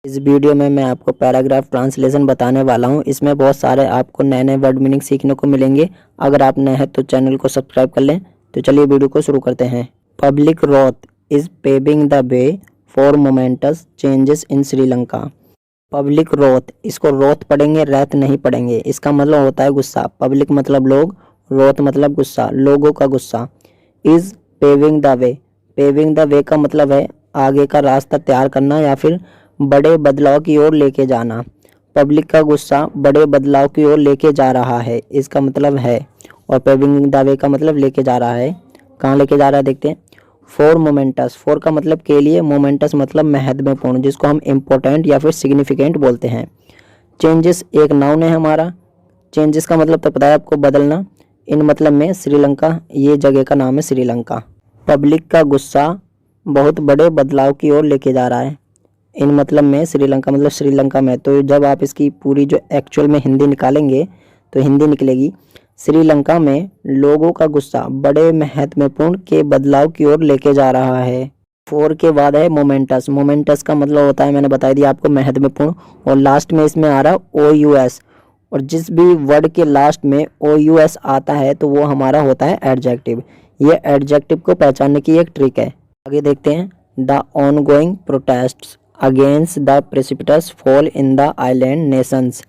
इस वीडियो में मैं आपको पैराग्राफ ट्रांसलेशन बताने वाला हूं। इसमें बहुत सारे आपको नए नए वर्ड मीनिंग सीखने को मिलेंगे। अगर आप नए हैं तो चैनल को सब्सक्राइब कर लें। तो चलिए वीडियो को शुरू करते हैं। Public Roth is paving the way for moments changes in Sri Lanka. Public Roth, इसको रोथ पढ़ेंगे, रैथ नहीं पढ़ेंगे। इसका मतलब होता है गुस्सा। पब्लिक मतलब लोग, रोथ मतलब गुस्सा, लोगों का गुस्सा। Is paving the way, paving the way का मतलब है आगे का रास्ता तैयार करना या फिर बड़े बदलाव की ओर लेके जाना। पब्लिक का गुस्सा बड़े बदलाव की ओर लेके जा रहा है, इसका मतलब है। और पेविंग द वे का मतलब लेके जा रहा है। कहाँ लेके जा रहा है देखते हैं। फॉर मोमेंटस, फॉर का मतलब के लिए, मोमेंटस मतलब महत्वपूर्ण, जिसको हम इम्पोर्टेंट या फिर सिग्निफिकेंट बोलते हैं। चेंजेस एक नाउन है हमारा। चेंजेस का मतलब तो पता है आपको, बदलना। इन मतलब में श्रीलंका, ये जगह का नाम है श्रीलंका। पब्लिक का गुस्सा बहुत बड़े बदलाव की ओर लेके जा रहा है। इन मतलब में श्रीलंका मतलब श्रीलंका में। तो जब आप इसकी पूरी जो एक्चुअल में हिंदी निकालेंगे तो हिंदी निकलेगी, श्रीलंका में लोगों का गुस्सा बड़े महत्वपूर्ण के बदलाव की ओर लेके जा रहा है। फोर के बाद है मोमेंटस। मोमेंटस का मतलब होता है, मैंने बता दिया आपको, महत्वपूर्ण। और लास्ट में इसमें आ रहा ओ यू एस। और जिस भी वर्ड के लास्ट में ओ यू एस आता है तो वो हमारा होता है एडजेक्टिव। ये एडजेक्टिव को पहचानने की एक ट्रिक है। आगे देखते हैं। The ongoing protests against the precipitous fall in the island nations.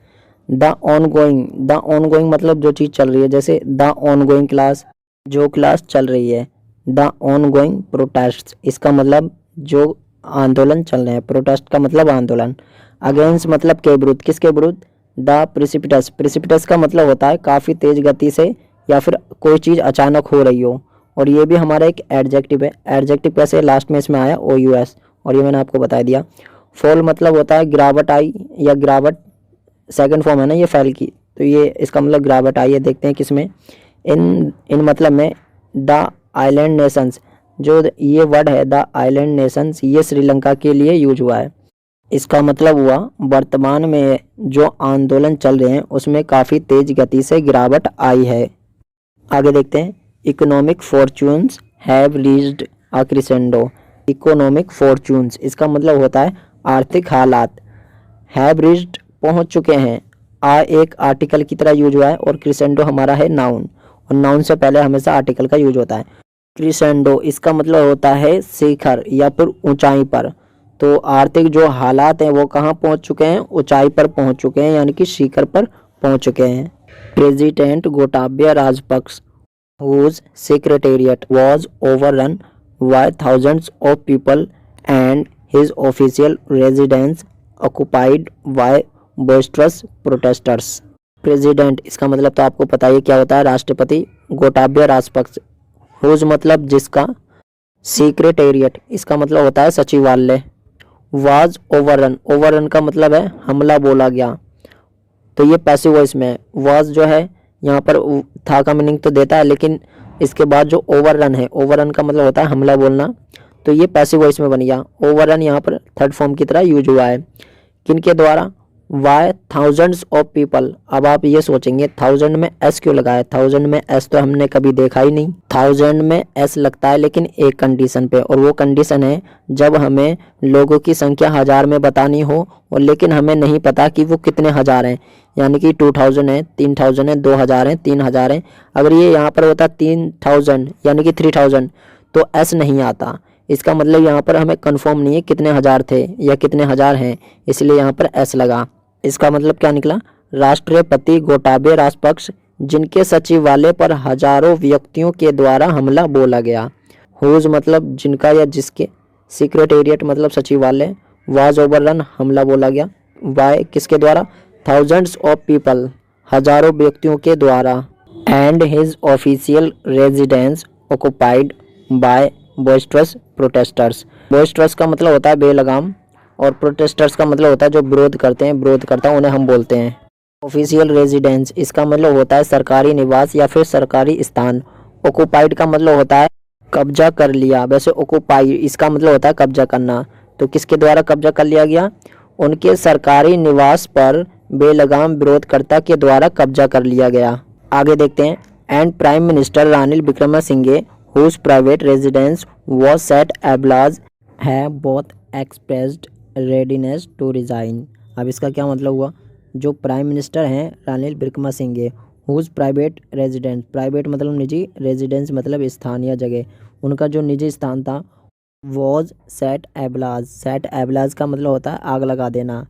The ongoing मतलब जो चीज़ चल रही है, जैसे द ऑनगोइंग क्लास, जो क्लास चल रही है। द ऑनगोइंग प्रोटेस्ट, इसका मतलब जो आंदोलन चल रहे हैं। प्रोटेस्ट का मतलब आंदोलन। अगेंस्ट मतलब के विरुद्ध, किसके विरुद्ध। द प्रेसिपिटस, प्रेसिपिटस का मतलब होता है काफ़ी तेज गति से या फिर कोई चीज़ अचानक हो रही हो। और ये भी हमारा एक एडजेक्टिव है। एडजेक्टिव कैसे, लास्ट में इसमें आया ओ यू एस, और ये मैंने आपको बता दिया। फॉल मतलब होता है गिरावट आई, या गिरावट सेकंड फॉर्म है ना ये फैल की, तो ये इसका मतलब गिरावट आई है। देखते हैं किसमें। इन मतलब में द आइलैंड नेशंस, जो ये वर्ड है द आइलैंड नेशंस, ये श्रीलंका के लिए यूज हुआ है। इसका मतलब हुआ वर्तमान में जो आंदोलन चल रहे हैं उसमें काफ़ी तेज गति से गिरावट आई है। आगे देखते हैं। Economic fortunes have reached a crescendo. Economic fortunes, इसका मतलब होता है आर्थिक हालात। हैव रीच्ड पहुंच चुके हैं। एक आर्टिकल की तरह यूज हुआ है, और क्रिसेंडो हमारा है नाउन, और नाउन से पहले हमेशा आर्टिकल का यूज होता है। क्रिसेंडो इसका मतलब होता है शिखर या फिर ऊंचाई पर। तो आर्थिक जो हालात हैं वो कहाँ पहुंच चुके हैं, ऊंचाई पर पहुंच चुके हैं, यानी कि शिखर पर पहुंच चुके हैं। President Gotabaya Rajapaksa whose secretariat was overrun by thousands of people and his official residence occupied by boisterous protesters। President इसका मतलब तो आपको पता ही क्या होता है, राष्ट्रपति गोटाबया राजपक्ष। whose मतलब जिसका, सेक्रेटेरिएट इसका मतलब होता है सचिवालय। was overrun, overrun का मतलब है हमला बोला गया, तो ये पैसिव वॉइस में है। was जो है यहाँ पर था का मीनिंग तो देता है, लेकिन इसके बाद जो ओवररन है, ओवररन का मतलब होता है हमला बोलना, तो ये पैसिव वॉइस में बन गया। ओवररन यहाँ पर थर्ड फॉर्म की तरह यूज हुआ है। किनके द्वारा, वाई थाउजेंड्स ऑफ पीपल। अब आप ये सोचेंगे थाउजेंड में एस क्यों लगाया। थाउजेंड में एस तो हमने कभी देखा ही नहीं। थाउजेंड में एस लगता है लेकिन एक कंडीशन पे, और वो कंडीशन है जब हमें लोगों की संख्या हजार में बतानी हो, और लेकिन हमें नहीं पता कि वो कितने हजार हैं। यानी कि 2000 है, 3000 है, 2000 है, 3000 है। अगर ये यहाँ पर होता 3000 यानी कि 3000, तो एस नहीं आता। इसका मतलब यहाँ पर हमें कंफर्म नहीं है कितने हजार थे या कितने हजार हैं, इसलिए यहाँ पर एस लगा। इसका मतलब क्या निकला, राष्ट्रपति गोटाबया राजपक्ष जिनके सचिवालय पर हजारों व्यक्तियों के द्वारा हमला बोला गया। हुज मतलब जिनका या जिसके, सेक्रेटेरिएट मतलब सचिवालय, वाज ओवररन हमला बोला गया, बाय किसके द्वारा, थाउजेंड्स ऑफ पीपल हजारों व्यक्तियों के द्वारा, and his official residence occupied by boisterous protesters. Boisterous का मतलब होता है बेलगाम, और प्रोटेस्टर्स का मतलब होता है जो विरोध करते हैं, विरोधकर्ता उन्हें हम बोलते हैं। ऑफिशियल रेजिडेंस इसका मतलब होता है सरकारी निवास या फिर सरकारी स्थान। ऑक्युपाइड का मतलब होता है कब्जा कर लिया। वैसे ऑक्युपाई इसका मतलब होता है कब्जा करना, तो किसके द्वारा कब्जा कर लिया गया, उनके सरकारी निवास पर बेलगाम विरोधकर्ता के द्वारा कब्जा कर लिया गया। आगे देखते हैं। And prime minister Ranil Wickremesinghe whose private residence was set ablaze have both expressed readiness to resign. अब इसका क्या मतलब हुआ, जो प्राइम मिनिस्टर हैं Ranil Wickremesinghe, whose private residence, private मतलब निजी, रेजिडेंस मतलब स्थान या जगह, उनका जो निजी स्थान था वॉज सेट एबलाज। सेट एबलाज का मतलब होता है आग लगा देना।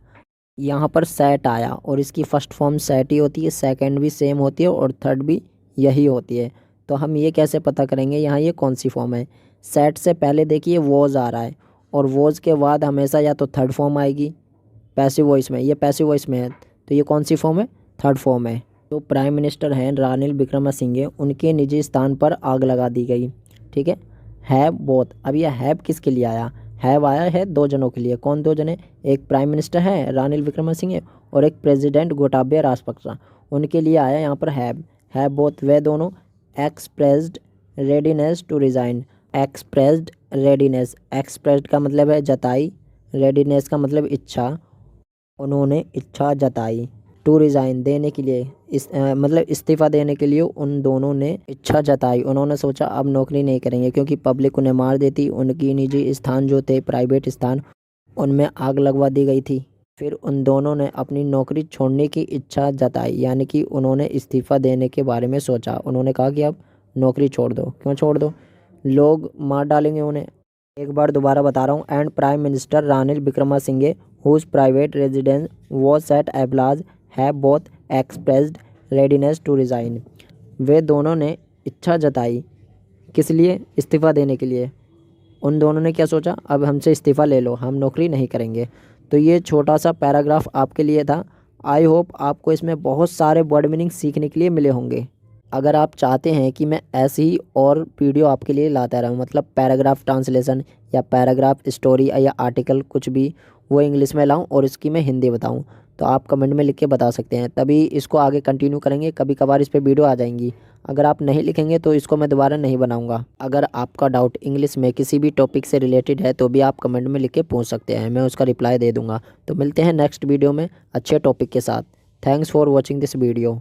यहाँ पर सेट आया और इसकी फर्स्ट फॉर्म सेट ही होती है, सेकंड भी सेम होती है और थर्ड भी यही होती है। तो हम ये कैसे पता करेंगे यहाँ ये कौन सी फॉर्म है। सेट से पहले देखिए वॉज आ रहा है और वॉज के बाद हमेशा या तो थर्ड फॉर्म आएगी पैसिव वॉइस में, ये पैसिव वॉइस में है, तो ये कौन सी फॉर्म है, थर्ड फॉर्म है। तो प्राइम मिनिस्टर हैं रानिल विक्रमसिंघे, उनके निजी स्थान पर आग लगा दी गई। ठीक है, हैव बोथ। अब ये हैव किसके लिए आया, हैव आया है दो जनों के लिए। कौन दो जने, एक प्राइम मिनिस्टर है रानिल विक्रमसिंघे और एक प्रेसिडेंट गोटाबया राजपक्षे, उनके लिए आया यहाँ पर हैव बोथ। वे दोनों expressed readiness to resign. Expressed readiness, expressed का मतलब है जताई, रेडीनेस का मतलब इच्छा, उन्होंने इच्छा जताई, टू रिज़ाइन देने के लिए, मतलब इस्तीफ़ा देने के लिए उन दोनों ने इच्छा जताई। उन्होंने सोचा अब नौकरी नहीं करेंगे क्योंकि पब्लिक उन्हें मार देती, उनकी निजी स्थान जो थे प्राइवेट स्थान उनमें आग लगवा दी गई थी। फिर उन दोनों ने अपनी नौकरी छोड़ने की इच्छा जताई, यानी कि उन्होंने इस्तीफ़ा देने के बारे में सोचा। उन्होंने कहा कि अब नौकरी छोड़ दो। क्यों छोड़ दो, लोग मार डालेंगे उन्हें। एक बार दोबारा बता रहा हूँ, and prime minister Ranil Wickremesinghe whose private residence was at ablaze have both expressed readiness to resign. वे दोनों ने इच्छा जताई, किस लिए, इस्तीफ़ा देने के लिए। उन दोनों ने क्या सोचा, अब हमसे इस्तीफ़ा ले लो, हम नौकरी नहीं करेंगे। तो ये छोटा सा पैराग्राफ आपके लिए था। आई होप आपको इसमें बहुत सारे वर्ड मीनिंग सीखने के लिए मिले होंगे। अगर आप चाहते हैं कि मैं ऐसी ही और वीडियो आपके लिए लाता रहूँ, मतलब पैराग्राफ ट्रांसलेशन या पैराग्राफ स्टोरी या आर्टिकल कुछ भी वो इंग्लिश में लाऊं और इसकी मैं हिंदी बताऊं, तो आप कमेंट में लिख के बता सकते हैं, तभी इसको आगे कंटिन्यू करेंगे। कभी कभार इस पर वीडियो आ जाएंगी, अगर आप नहीं लिखेंगे तो इसको मैं दोबारा नहीं बनाऊंगा। अगर आपका डाउट इंग्लिश में किसी भी टॉपिक से रिलेटेड है तो भी आप कमेंट में लिख के पूछ सकते हैं, मैं उसका रिप्लाई दे दूँगा। तो मिलते हैं नेक्स्ट वीडियो में अच्छे टॉपिक के साथ। Thanks for watching this video.